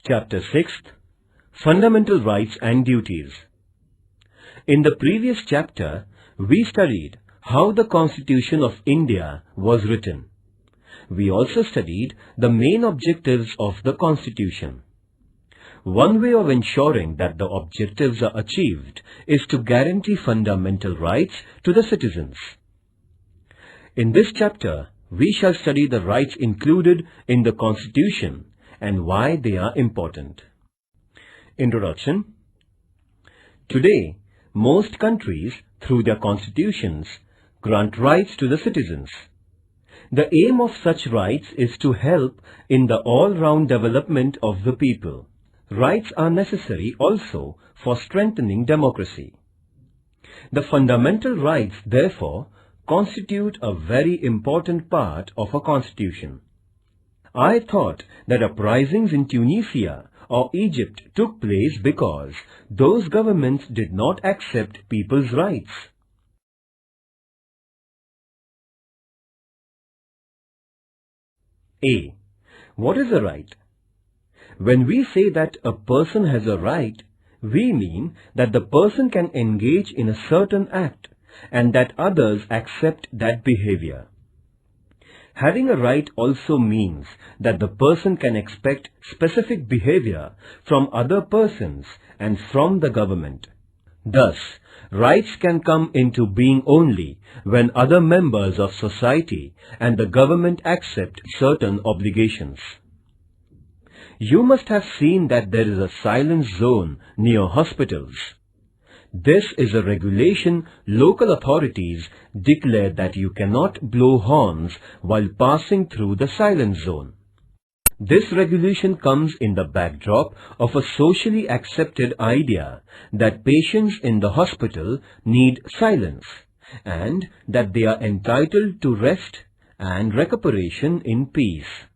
Chapter 6, Fundamental Rights and Duties. In the previous chapter, we studied how the Constitution of India was written. We also studied the main objectives of the Constitution. One way of ensuring that the objectives are achieved is to guarantee fundamental rights to the citizens. In this chapter, we shall study the rights included in the Constitution and why they are important. Introduction. Today, most countries, through their constitutions, grant rights to the citizens. The aim of such rights is to help in the all-round development of the people. Rights are necessary also for strengthening democracy. The fundamental rights, therefore, constitute a very important part of a constitution. I thought that uprisings in Tunisia or Egypt took place because those governments did not accept people's rights. A. What is a right? When we say that a person has a right, we mean that the person can engage in a certain act and that others accept that behavior. Having a right also means that the person can expect specific behavior from other persons and from the government. Thus, rights can come into being only when other members of society and the government accept certain obligations. You must have seen that there is a silence zone near hospitals. This is a regulation local authorities declare that you cannot blow horns while passing through the silence zone. This regulation comes in the backdrop of a socially accepted idea that patients in the hospital need silence and that they are entitled to rest and recuperation in peace.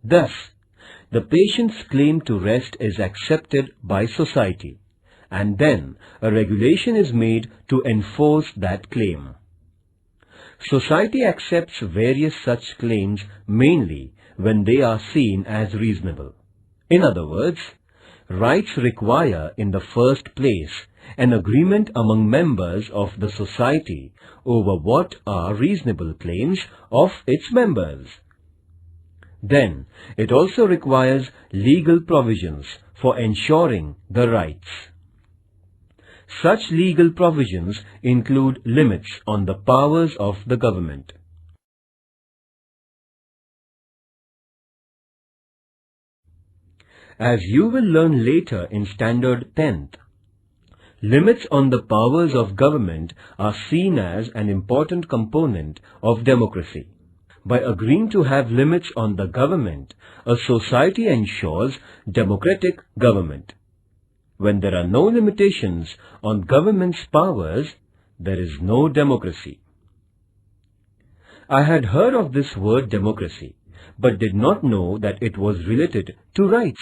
Thus, the patient's claim to rest is accepted by society, and then a regulation is made to enforce that claim. Society accepts various such claims mainly when they are seen as reasonable. In other words, rights require in the first place an agreement among members of the society over what are reasonable claims of its members. Then, it also requires legal provisions for ensuring the rights. Such legal provisions include limits on the powers of the government. As you will learn later in Standard 10th, limits on the powers of government are seen as an important component of democracy. By agreeing to have limits on the government, a society ensures democratic government. When there are no limitations on government's powers, there is no democracy. I had heard of this word democracy, but did not know that it was related to rights.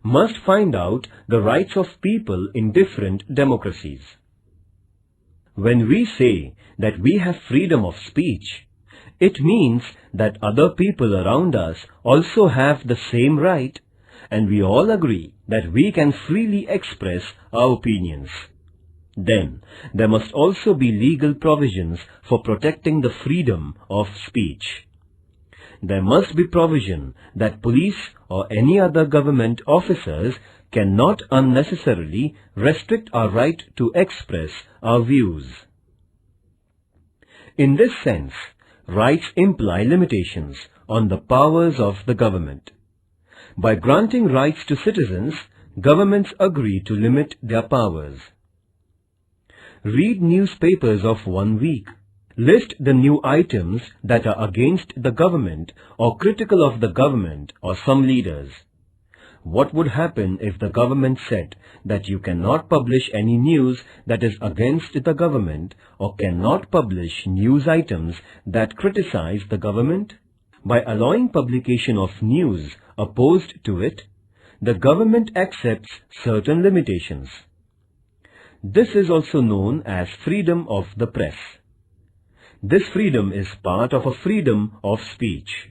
Must find out the rights of people in different democracies. When we say that we have freedom of speech, it means that other people around us also have the same right, and we all agree that we can freely express our opinions. Then, there must also be legal provisions for protecting the freedom of speech. There must be provision that police or any other government officers cannot unnecessarily restrict our right to express our views. In this sense, rights imply limitations on the powers of the government. By granting rights to citizens, governments agree to limit their powers. Read newspapers of 1 week. List the new items that are against the government or critical of the government or some leaders. What would happen if the government said that you cannot publish any news that is against the government or cannot publish news items that criticize the government? By allowing publication of news opposed to it, the government accepts certain limitations. This is also known as freedom of the press. This freedom is part of a freedom of speech.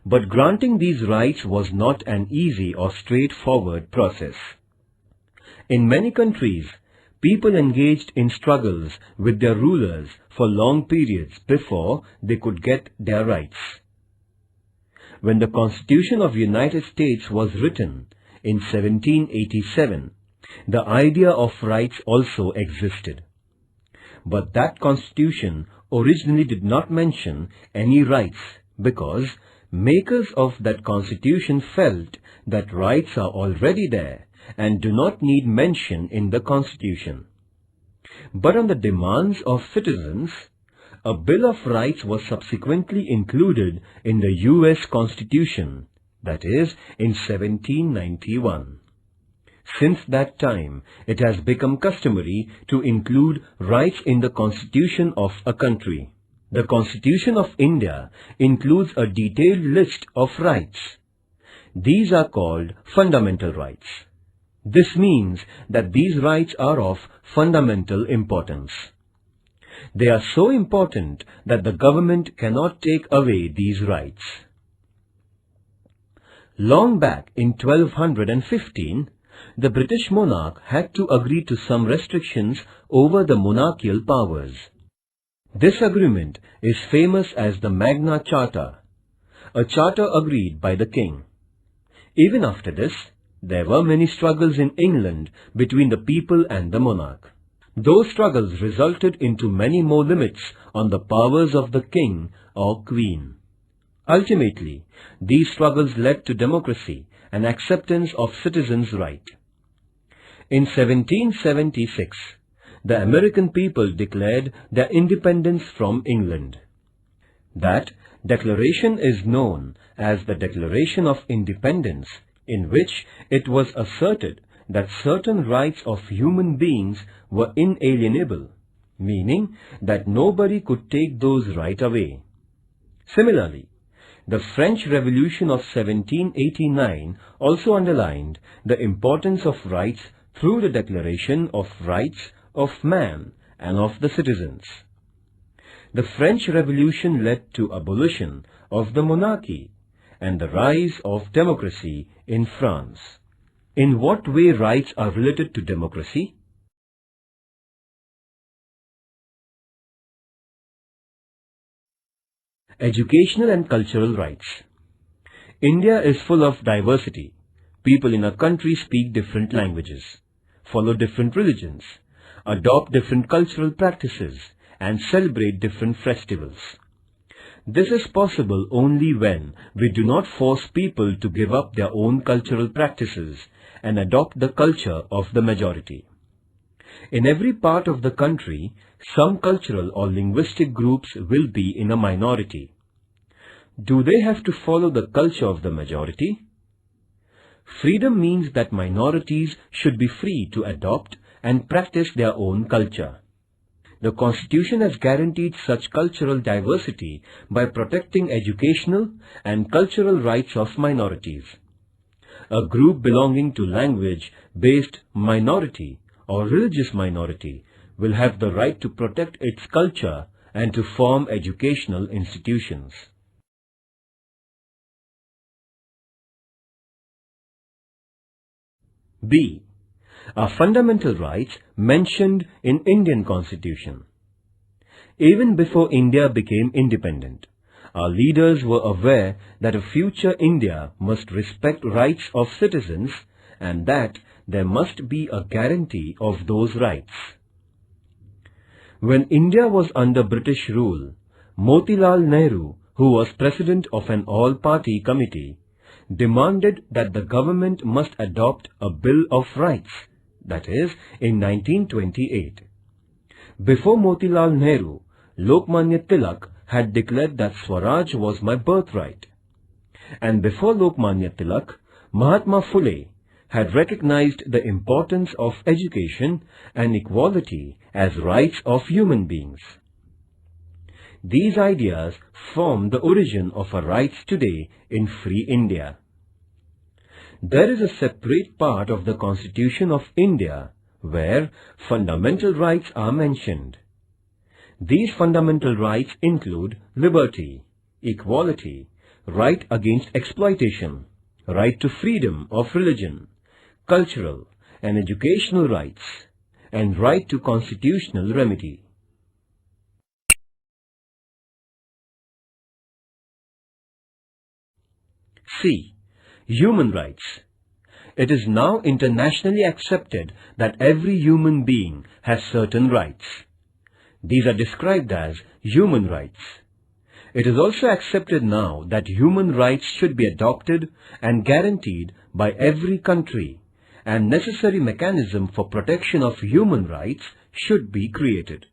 But granting these rights was not an easy or straightforward process. In many countries, people engaged in struggles with their rulers for long periods before they could get their rights. When the Constitution of the United States was written in 1787, the idea of rights also existed. But that Constitution originally did not mention any rights because makers of that Constitution felt that rights are already there and do not need mention in the Constitution. But on the demands of citizens, a Bill of Rights was subsequently included in the US Constitution, that is, in 1791. Since that time, it has become customary to include rights in the Constitution of a country. The Constitution of India includes a detailed list of rights. These are called fundamental rights. This means that these rights are of fundamental importance. They are so important that the government cannot take away these rights. Long back in 1215, the British monarch had to agree to some restrictions over the monarchical powers. This agreement is famous as the Magna Charta, a charter agreed by the king. Even after this, there were many struggles in England between the people and the monarch. Those struggles resulted into many more limits on the powers of the king or queen. Ultimately, these struggles led to democracy and acceptance of citizens' rights. In 1776, the American people declared their independence from England. That declaration is known as the Declaration of Independence, in which it was asserted that certain rights of human beings were inalienable, meaning that nobody could take those rights away. Similarly, the French Revolution of 1789 also underlined the importance of rights through the Declaration of Rights of Man and of the Citizens. The French Revolution led to abolition of the monarchy and the rise of democracy in France. In what way rights are related to democracy? Educational and cultural rights. India is full of diversity. People in a country speak different languages, follow different religions, adopt different cultural practices, and celebrate different festivals. This is possible only when we do not force people to give up their own cultural practices and adopt the culture of the majority. In every part of the country, some cultural or linguistic groups will be in a minority. Do they have to follow the culture of the majority? Freedom means that minorities should be free to adopt and practice their own culture. The Constitution has guaranteed such cultural diversity by protecting educational and cultural rights of minorities. A group belonging to language-based minority or religious minority will have the right to protect its culture and to form educational institutions. B. Are fundamental rights mentioned in Indian Constitution. Even before India became independent, our leaders were aware that a future India must respect rights of citizens and that there must be a guarantee of those rights. When India was under British rule, Motilal Nehru, who was president of an all-party committee, demanded that the government must adopt a Bill of Rights, that is, in 1928. Before Motilal Nehru, Lokmanya Tilak had declared that Swaraj was my birthright. And before Lokmanya Tilak, Mahatma Phule had recognized the importance of education and equality as rights of human beings. These ideas form the origin of our rights today in free India. There is a separate part of the Constitution of India where fundamental rights are mentioned. These fundamental rights include liberty, equality, right against exploitation, right to freedom of religion, cultural and educational rights, and right to constitutional remedy. C. Human rights. It is now internationally accepted that every human being has certain rights. These are described as human rights. It is also accepted now that human rights should be adopted and guaranteed by every country, and necessary mechanism for protection of human rights should be created.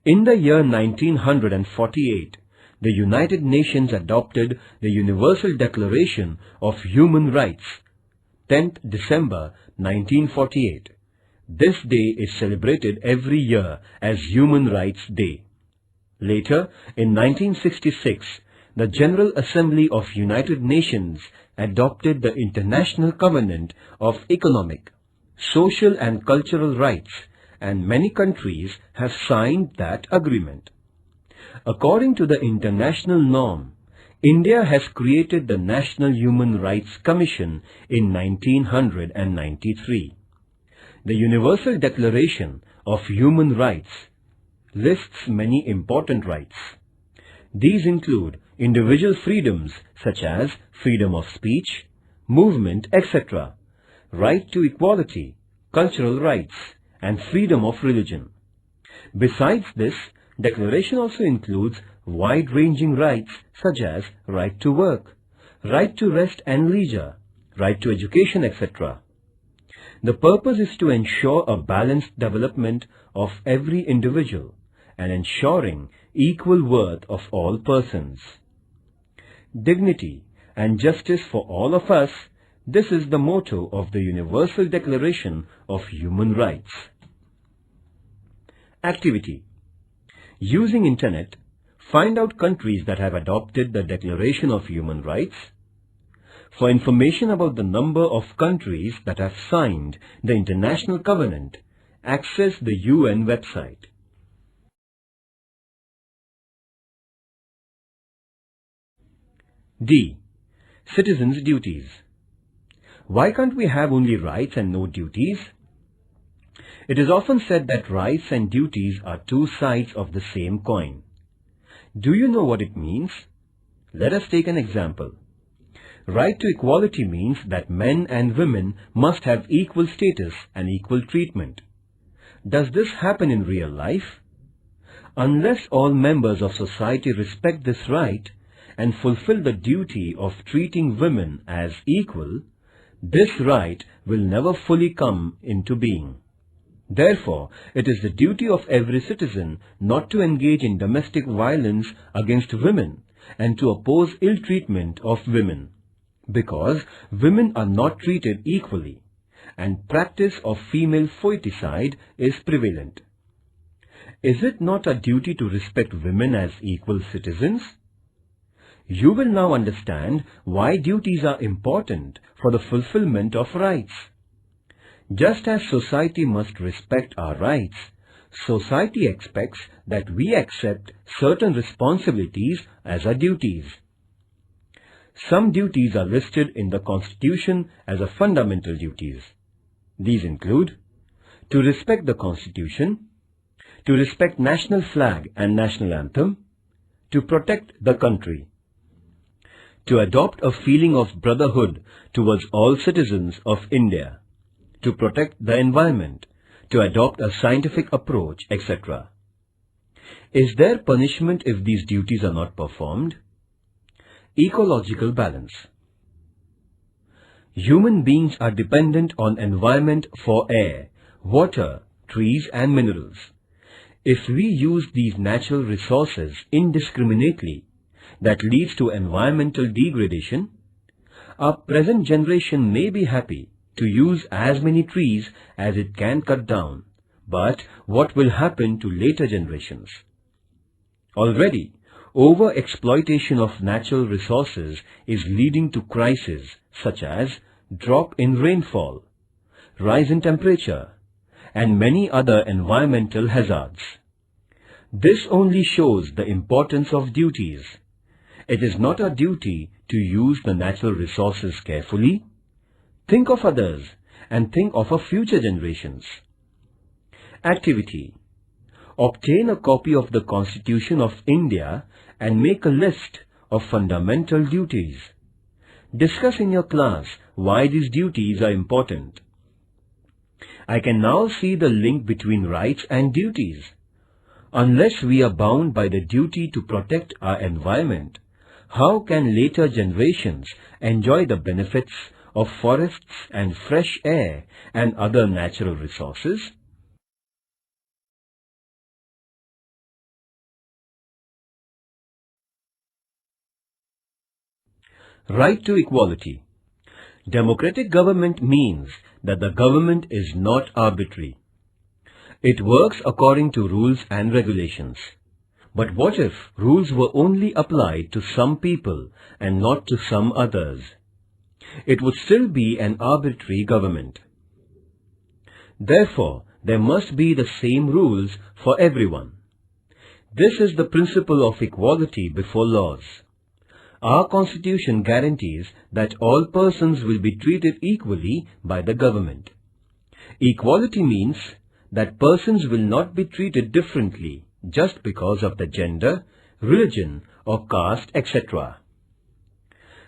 In the year 1948, the United Nations adopted the Universal Declaration of Human Rights, 10th December 1948. This day is celebrated every year as Human Rights Day. Later, in 1966, the General Assembly of United Nations adopted the International Covenant of Economic, Social and Cultural Rights, and many countries have signed that agreement. According to the international norm, India has created the National Human Rights Commission in 1993. The Universal Declaration of Human Rights lists many important rights. These include individual freedoms such as freedom of speech, movement, etc., right to equality, cultural rights, and freedom of religion. Besides this, Declaration also includes wide-ranging rights such as right to work, right to rest and leisure, right to education, etc. The purpose is to ensure a balanced development of every individual and ensuring equal worth of all persons. Dignity and justice for all of us, this is the motto of the Universal Declaration of Human Rights. Activity. Using Internet, find out countries that have adopted the Declaration of Human Rights. For information about the number of countries that have signed the International Covenant, access the UN website. D. Citizens' duties. Why can't we have only rights and no duties? It is often said that rights and duties are two sides of the same coin. Do you know what it means? Let us take an example. Right to equality means that men and women must have equal status and equal treatment. Does this happen in real life? Unless all members of society respect this right and fulfill the duty of treating women as equal, this right will never fully come into being. Therefore, it is the duty of every citizen not to engage in domestic violence against women and to oppose ill treatment of women, because women are not treated equally and practice of female foeticide is prevalent. Is it not a duty to respect women as equal citizens? You will now understand why duties are important for the fulfillment of rights. Just as society must respect our rights, society expects that we accept certain responsibilities as our duties. Some duties are listed in the Constitution as a fundamental duties. These include to respect the Constitution, to respect national flag and national anthem, to protect the country, to adopt a feeling of brotherhood towards all citizens of India, to protect the environment, to adopt a scientific approach, etc. Is there punishment if these duties are not performed? Ecological balance. Human beings are dependent on environment for air, water, trees and minerals. If we use these natural resources indiscriminately, that leads to environmental degradation. Our present generation may be happy to use as many trees as it can cut down, but what will happen to later generations? Already, over-exploitation of natural resources is leading to crises such as drop in rainfall, rise in temperature, and many other environmental hazards. This only shows the importance of duties, It is not our duty to use the natural resources carefully, think of others, and think of our future generations. Activity. Obtain a copy of the Constitution of India and make a list of fundamental duties. Discuss in your class why these duties are important. I can now see the link between rights and duties. Unless we are bound by the duty to protect our environment, how can later generations enjoy the benefits of forests and fresh air and other natural resources? Right to equality. Democratic government means that the government is not arbitrary. It works according to rules and regulations. But what if rules were only applied to some people and not to some others? It would still be an arbitrary government. Therefore, there must be the same rules for everyone. This is the principle of equality before laws. Our Constitution guarantees that all persons will be treated equally by the government. Equality means that persons will not be treated differently just because of the gender, religion or caste, etc.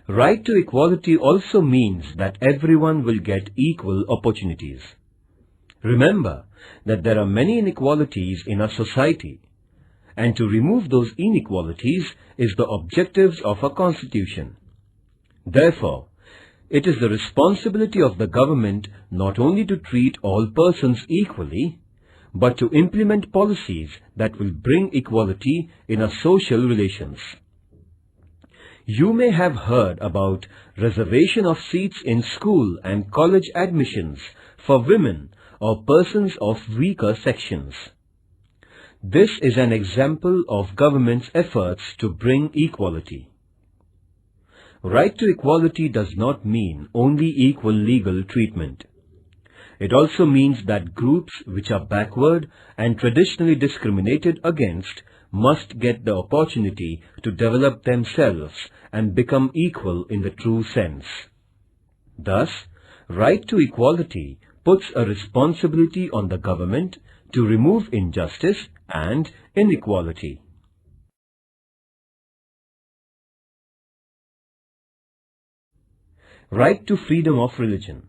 Right to equality also means that everyone will get equal opportunities. Remember that there are many inequalities in our society, and to remove those inequalities is the objectives of our Constitution. Therefore, it is the responsibility of the government not only to treat all persons equally, but to implement policies that will bring equality in our social relations. You may have heard about reservation of seats in school and college admissions for women or persons of weaker sections. This is an example of government's efforts to bring equality. Right to equality does not mean only equal legal treatment. It also means that groups which are backward and traditionally discriminated against must get the opportunity to develop themselves and become equal in the true sense. Thus, right to equality puts a responsibility on the government to remove injustice and inequality. Right to freedom of religion.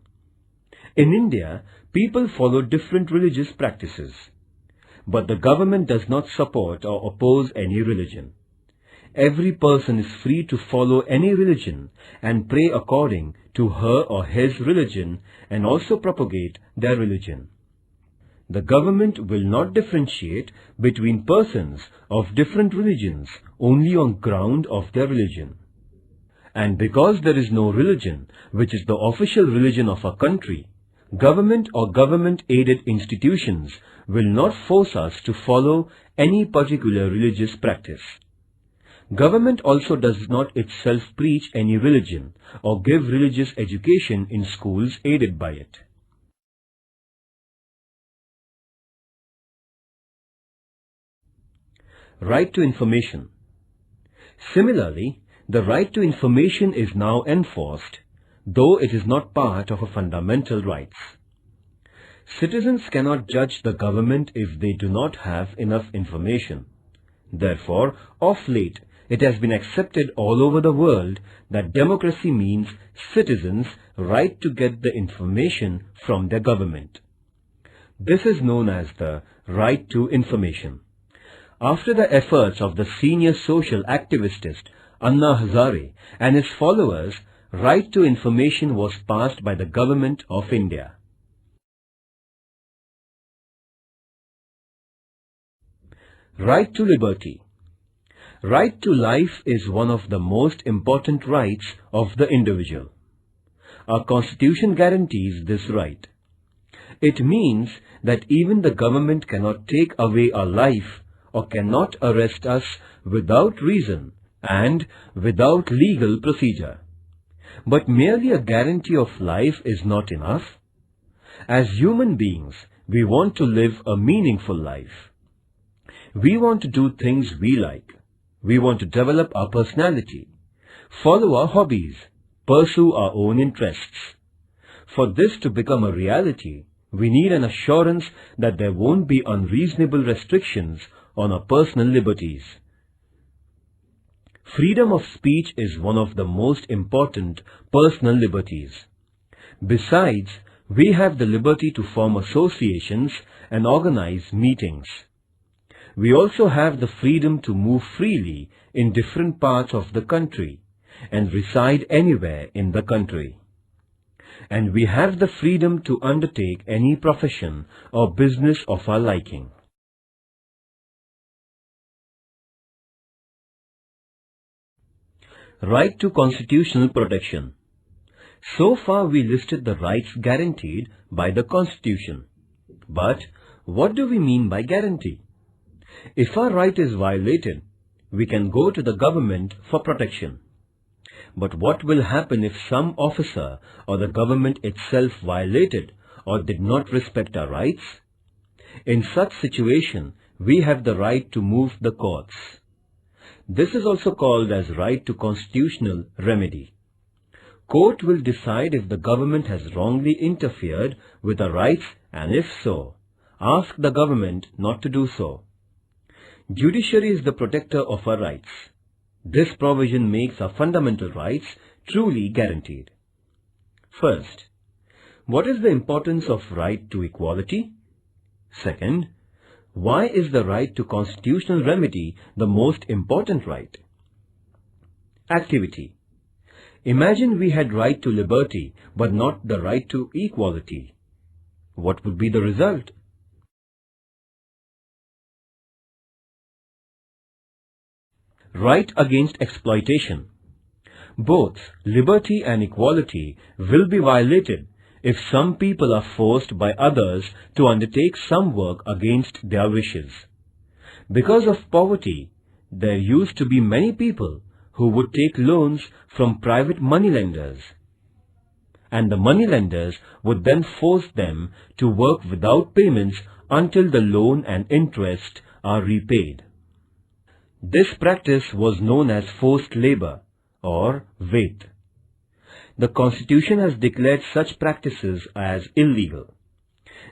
In India, people follow different religious practices, but the government does not support or oppose any religion. Every person is free to follow any religion and pray according to her or his religion and also propagate their religion. The government will not differentiate between persons of different religions only on ground of their religion. And because there is no religion which is the official religion of our country, government or government-aided institutions will not force us to follow any particular religious practice. Government also does not itself preach any religion or give religious education in schools aided by it. Right to information. Similarly, the right to information is now enforced, though it is not part of our fundamental rights. Citizens cannot judge the government if they do not have enough information. Therefore, of late, it has been accepted all over the world that democracy means citizens' right to get the information from their government. This is known as the right to information. After the efforts of the senior social activist Anna Hazare and his followers, right to information was passed by the Government of India. Right to liberty. Right to life is one of the most important rights of the individual. Our Constitution guarantees this right. It means that even the government cannot take away our life or cannot arrest us without reason and without legal procedure. But merely a guarantee of life is not enough. As human beings, we want to live a meaningful life. We want to do things we like. We want to develop our personality, follow our hobbies, pursue our own interests. For this to become a reality, we need an assurance that there won't be unreasonable restrictions on our personal liberties. Freedom of speech is one of the most important personal liberties. Besides, we have the liberty to form associations and organize meetings. We also have the freedom to move freely in different parts of the country and reside anywhere in the country. And we have the freedom to undertake any profession or business of our liking. Right to constitutional protection. So far we listed the rights guaranteed by the Constitution. But what do we mean by guarantee? If our right is violated, we can go to the government for protection. But what will happen if some officer or the government itself violated or did not respect our rights? In such situation, we have the right to move the courts. This is also called as right to constitutional remedy. Court will decide if the government has wrongly interfered with our rights, and if so, ask the government not to do so. Judiciary is the protector of our rights. This provision makes our fundamental rights truly guaranteed. First, what is the importance of right to equality? Second, why is the right to constitutional remedy the most important right? Activity. Imagine we had right to liberty but not the right to equality. What would be the result? Right against exploitation. Both liberty and equality will be violated if some people are forced by others to undertake some work against their wishes. Because of poverty, there used to be many people who would take loans from private moneylenders, and the moneylenders would then force them to work without payments until the loan and interest are repaid. This practice was known as forced labor or wait. The Constitution has declared such practices as illegal.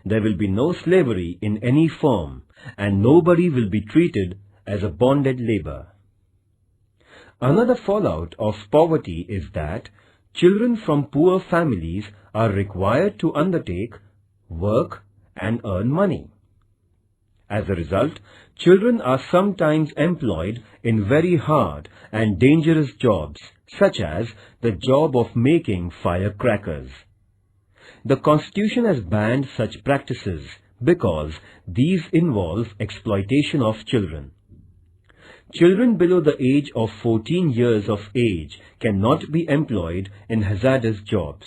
There will be no slavery in any form, and nobody will be treated as a bonded labor. Another fallout of poverty is that children from poor families are required to undertake work and earn money. As a result, children are sometimes employed in very hard and dangerous jobs, such as the job of making firecrackers. The Constitution has banned such practices because these involve exploitation of children. Children below the age of 14 years of age cannot be employed in hazardous jobs.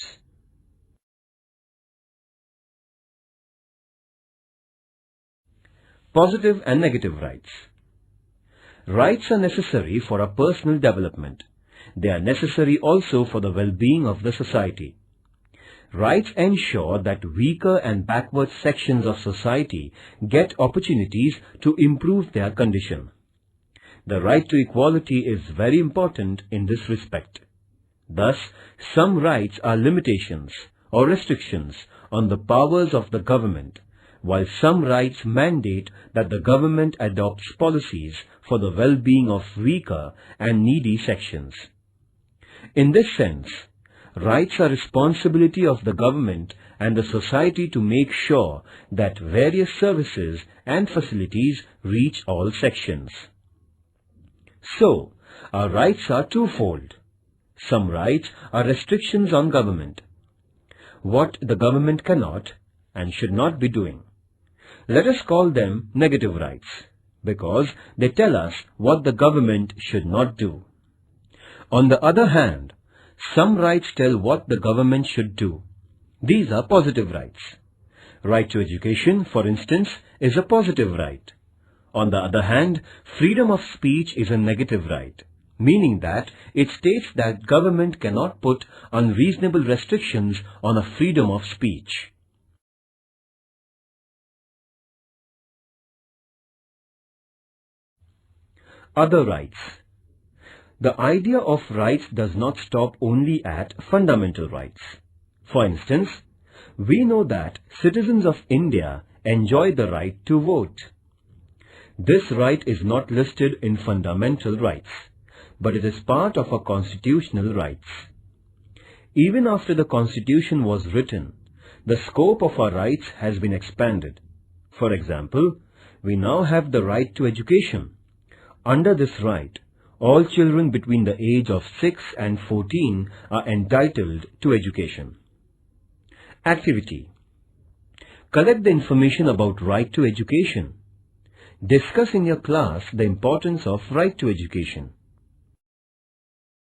Positive and negative rights. Rights are necessary for our personal development. They are necessary also for the well-being of the society. Rights ensure that weaker and backward sections of society get opportunities to improve their condition. The right to equality is very important in this respect. Thus, some rights are limitations or restrictions on the powers of the government, while some rights mandate that the government adopts policies for the well-being of weaker and needy sections. In this sense, rights are responsibility of the government and the society to make sure that various services and facilities reach all sections. So, our rights are twofold. Some rights are restrictions on government, what the government cannot and should not be doing. Let us call them negative rights, because they tell us what the government should not do. On the other hand, some rights tell what the government should do. These are positive rights. Right to education, for instance, is a positive right. On the other hand, freedom of speech is a negative right, meaning that it states that government cannot put unreasonable restrictions on a freedom of speech. Other rights. The idea of rights does not stop only at fundamental rights. For instance, we know that citizens of India enjoy the right to vote. This right is not listed in fundamental rights, but it is part of our constitutional rights. Even after the Constitution was written, the scope of our rights has been expanded. For example, we now have the right to education. Under this right, all children between the age of 6 and 14 are entitled to education. Activity. Collect the information about right to education. Discuss in your class the importance of right to education.